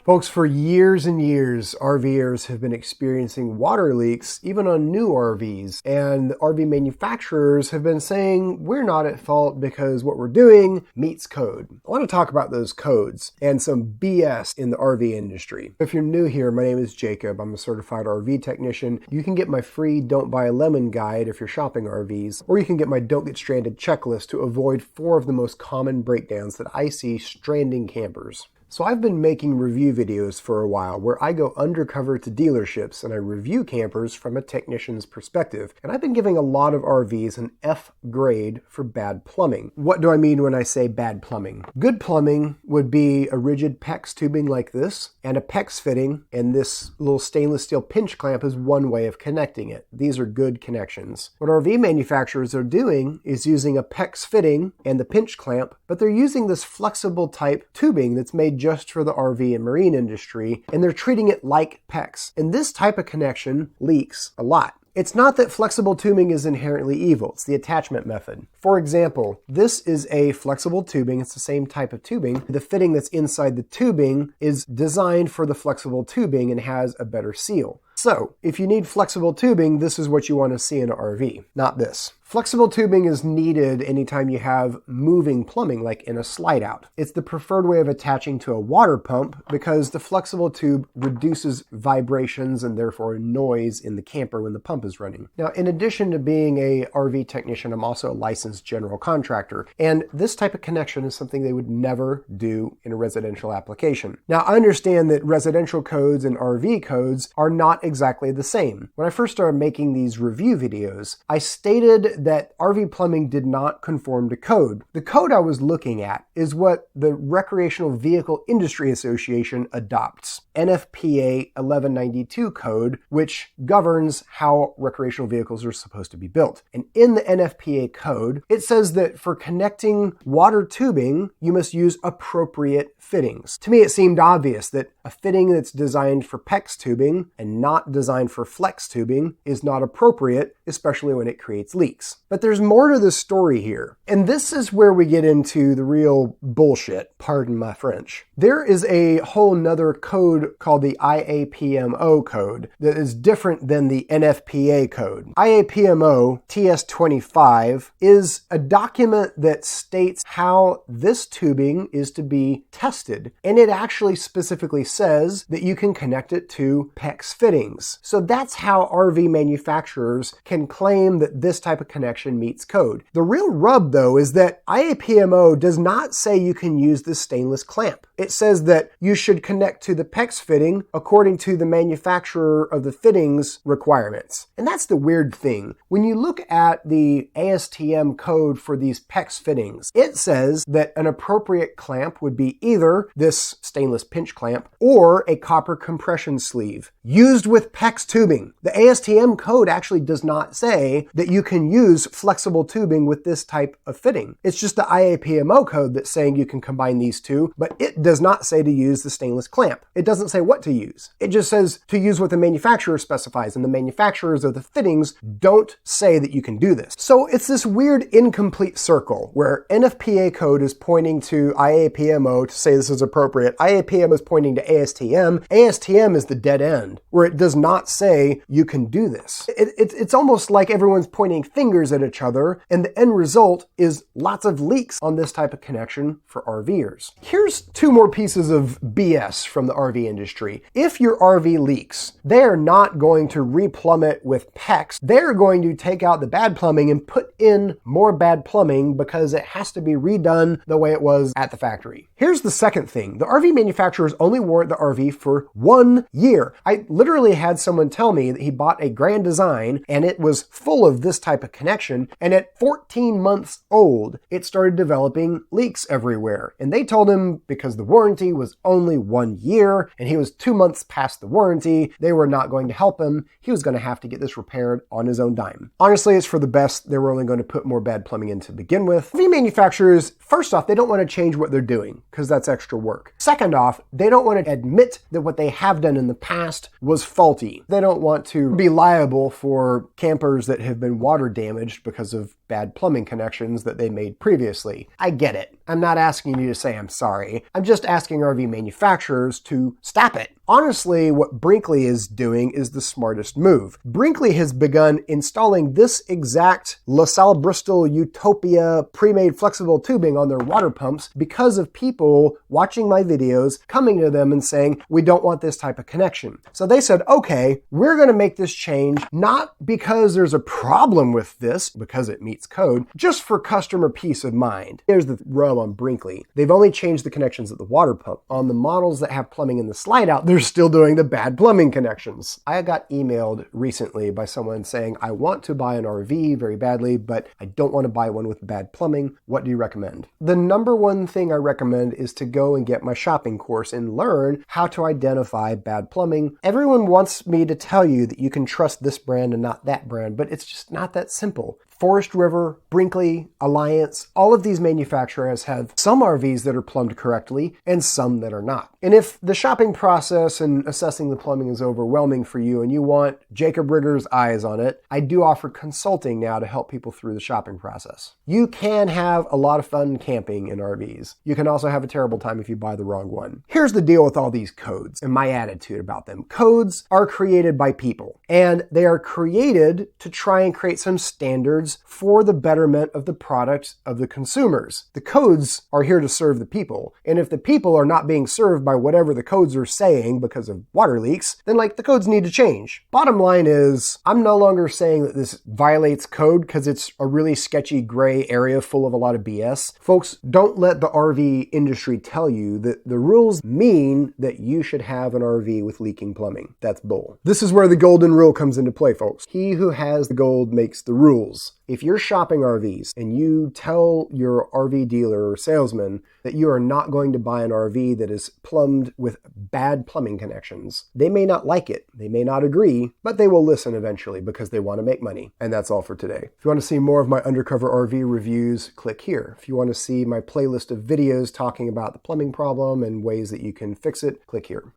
Folks, for years and years, RVers have been experiencing water leaks, even on new RVs. And the RV manufacturers have been saying we're not at fault because what we're doing meets code. I want to talk about those codes and some BS in the RV industry. If you're new here, my name is Jacob. I'm a certified RV technician. You can get my free Don't Buy a Lemon guide if you're shopping RVs, or you can get my Don't Get Stranded checklist to avoid 4 of the most common breakdowns that I see stranding campers. So I've been making review videos for a while where I go undercover to dealerships and I review campers from a technician's perspective. And I've been giving a lot of RVs an F grade for bad plumbing. What do I mean when I say bad plumbing? Good plumbing would be a rigid PEX tubing like this and a PEX fitting, and this little stainless steel pinch clamp is one way of connecting it. These are good connections. What RV manufacturers are doing is using a PEX fitting and the pinch clamp, but they're using this flexible type tubing that's made just for the RV and marine industry, and they're treating it like PEX. And this type of connection leaks a lot. It's not that flexible tubing is inherently evil, it's the attachment method. For example, this is a flexible tubing, it's the same type of tubing. The fitting that's inside the tubing is designed for the flexible tubing and has a better seal. So, if you need flexible tubing, this is what you want to see in an RV, not this. Flexible tubing is needed anytime you have moving plumbing, like in a slide out. It's the preferred way of attaching to a water pump because the flexible tube reduces vibrations and therefore noise in the camper when the pump is running. Now, in addition to being a RV technician, I'm also a licensed general contractor, and this type of connection is something they would never do in a residential application. Now, I understand that residential codes and RV codes are not exactly the same. When I first started making these review videos, I stated that RV plumbing did not conform to code. The code I was looking at is what the Recreational Vehicle Industry Association adopts, NFPA 1192 code, which governs how recreational vehicles are supposed to be built. And in the NFPA code, it says that for connecting water tubing, you must use appropriate fittings. To me, it seemed obvious that a fitting that's designed for PEX tubing and not designed for flex tubing is not appropriate, especially when it creates leaks. But there's more to the story here. And this is where we get into the real bullshit, pardon my French. There is a whole nother code called the IAPMO code that is different than the NFPA code. IAPMO TS25 is a document that states how this tubing is to be tested, and it actually specifically says that you can connect it to PEX fittings. So that's how RV manufacturers can claim that this type of connection meets code. The real rub, though, is that IAPMO does not say you can use this stainless clamp. It says that you should connect to the PEX fitting according to the manufacturer of the fittings requirements. And that's the weird thing. When you look at the ASTM code for these PEX fittings, it says that an appropriate clamp would be either this stainless pinch clamp or a copper compression sleeve used with PEX tubing. The ASTM code actually does not say that you can use flexible tubing with this type of fitting. It's just the IAPMO code that's saying you can combine these two, but it does not say to use the stainless clamp. It doesn't say what to use. It just says to use what the manufacturer specifies, and the manufacturers of the fittings don't say that you can do this. So it's this weird incomplete circle where NFPA code is pointing to IAPMO to say this is appropriate. IAPMO is pointing to ASTM. ASTM is the dead end where it does not say you can do this. It's almost like everyone's pointing fingers at each other, and the end result is lots of leaks on this type of connection for RVers. Here's 2 more pieces of BS from the RV industry. If your RV leaks, they are not going to replumb it with PEX. They're going to take out the bad plumbing and put in more bad plumbing because it has to be redone the way it was at the factory. Here's the second thing. The RV manufacturers only warrant the RV for 1 year. I literally had someone tell me that he bought a Grand Design and it was full of this type of connection, and at 14 months old, it started developing leaks everywhere. And they told him because the warranty was only 1 year and he was 2 months past the warranty, they were not going to help him. He was going to have to get this repaired on his own dime. Honestly, it's for the best. They were only going to put more bad plumbing in to begin with. RV manufacturers, first off, they don't want to change what they're doing because that's extra work. Second off, they don't want to admit that what they have done in the past was faulty. They don't want to be liable for campers that have been water damaged because of bad plumbing connections that they made previously. I get it. I'm not asking you to say I'm sorry. I'm just asking RV manufacturers to stop it. Honestly, what Brinkley is doing is the smartest move. Brinkley has begun installing this exact LaSalle Bristol Utopia pre-made flexible tubing on their water pumps because of people watching my videos, coming to them and saying, we don't want this type of connection. So they said, okay, we're going to make this change, not because there's a problem with this, because it meets code, just for customer peace of mind. Here's the rub on Brinkley. They've only changed the connections at the water pump. On the models that have plumbing in the slide out, they're still doing the bad plumbing connections. I got emailed recently by someone saying, I want to buy an RV very badly, but I don't want to buy one with bad plumbing. What do you recommend? The number one thing I recommend is to go and get my shopping course and learn how to identify bad plumbing. Everyone wants me to tell you that you can trust this brand and not that brand, but it's just not that simple. Forest River, Brinkley, Alliance, all of these manufacturers have some RVs that are plumbed correctly and some that are not. And if the shopping process and assessing the plumbing is overwhelming for you and you want Jacob Rigger's eyes on it, I do offer consulting now to help people through the shopping process. You can have a lot of fun camping in RVs. You can also have a terrible time if you buy the wrong one. Here's the deal with all these codes and my attitude about them. Codes are created by people, and they are created to try and create some standards for the betterment of the product of the consumers. The codes are here to serve the people, and if the people are not being served by whatever the codes are saying because of water leaks, then the codes need to change. Bottom line is, I'm no longer saying that this violates code because it's a really sketchy gray area full of a lot of BS. Folks, don't let the RV industry tell you that the rules mean that you should have an RV with leaking plumbing. That's bull. This is where the golden rule comes into play, folks. He who has the gold makes the rules. If you're shopping RVs and you tell your RV dealer or salesman that you are not going to buy an RV that is plumbed with bad plumbing connections, they may not like it, they may not agree, but they will listen eventually because they want to make money. And that's all for today. If you want to see more of my undercover RV reviews, click here. If you want to see my playlist of videos talking about the plumbing problem and ways that you can fix it, click here.